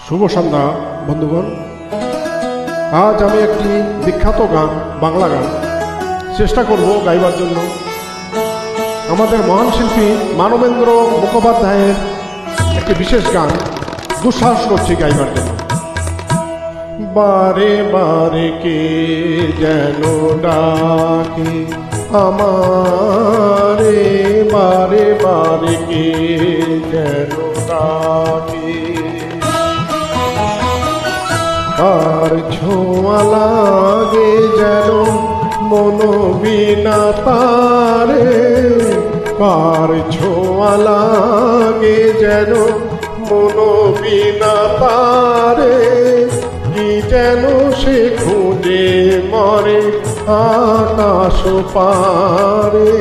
শুভ সন্ধ্যা বন্ধুগণ। আজ আমি একটি বিখ্যাত গান, বাংলা গান চেষ্টা করব গাইবার জন্য। আমাদের মহান শিল্পী মানবেন্দ্র মুখোপাধ্যায়ের একটি বিশেষ গান দুঃসাহস করছি গাইবার জন্য। বারে বারে কে যেন ডাকে আমারে, বারে বারে কে যেন ডাকে, কার ছোঁয়া লাগে যেন মন বিনা তারে, কার ছোঁয়া লাগে যেন মন বিনা তারে, কি যেন সে খুঁজে মরে আকাশ পারে,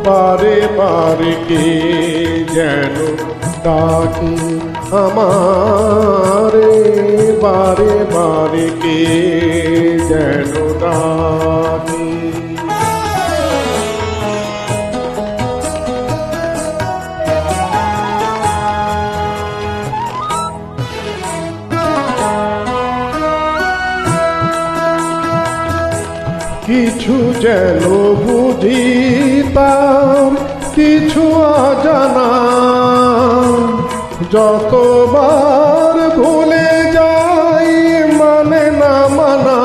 বারে বারে কে যেন ডাকে আমারে, বারে বারে কে যেন ডাকে। কিছু যেন বুঝিতাম কিছু অজানা, যতবার ভুলে যাই মানে না মানা,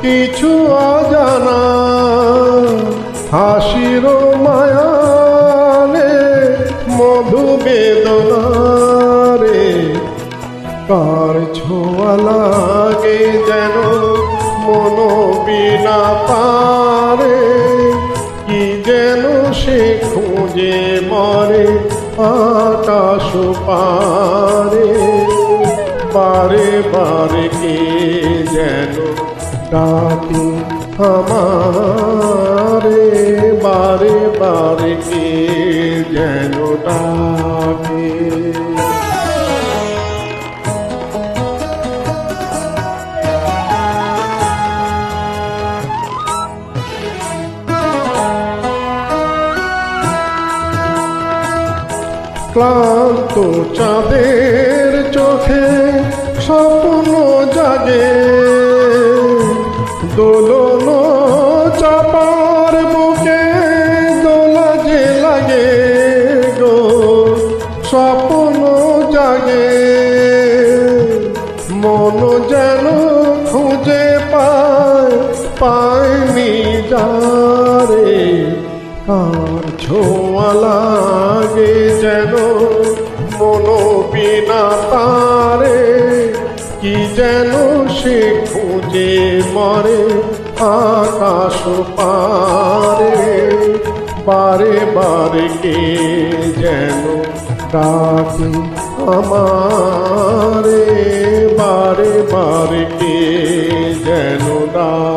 কিছু অজানা হাসির মায়ালে মধু বেদনা রে, কার ছোঁয়া লাগে যেন মন বিনা পারে, কি যেন সে খুঁজে মরে আকাশ পারে, বারে বারে কে যেন ডাকে আমারে, বারে বারে কে যেন ডাকে। ক্লান্ত চাঁদের চোখে স্বপ্ন জাগে, দোলন চাপার বুকে দোলা যে লাগে গো, স্বপ্ন জাগে মন যেন খুঁজে পায় পায়নি যারে, কার ছোঁয়া লাগে যেন মন বিনা তারে, কি যেন সে খুঁজে মরে আকাশ পারে, বারে বারে কে যেন ডাকে আমারে, বারে বারে কে যেন ডাকে।